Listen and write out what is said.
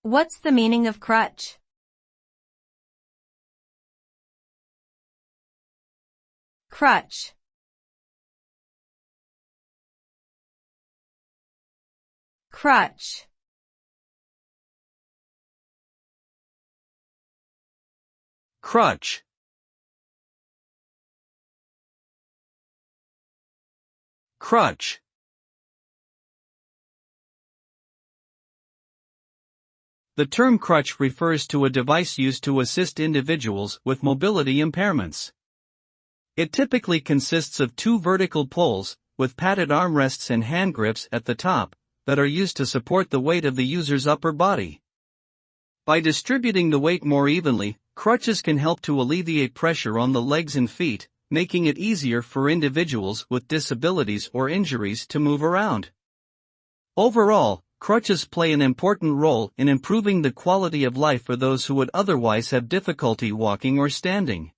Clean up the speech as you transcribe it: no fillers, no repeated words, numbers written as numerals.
What's the meaning of crutch? Crutch. Crutch. Crutch. Crutch. The term crutch refers to a device used to assist individuals with mobility impairments. It typically consists of two vertical poles, with padded armrests and hand grips at the top, that are used to support the weight of the user's upper body. By distributing the weight more evenly, crutches can help to alleviate pressure on the legs and feet, making it easier for individuals with disabilities or injuries to move around. Overall, crutches play an important role in improving the quality of life for those who would otherwise have difficulty walking or standing.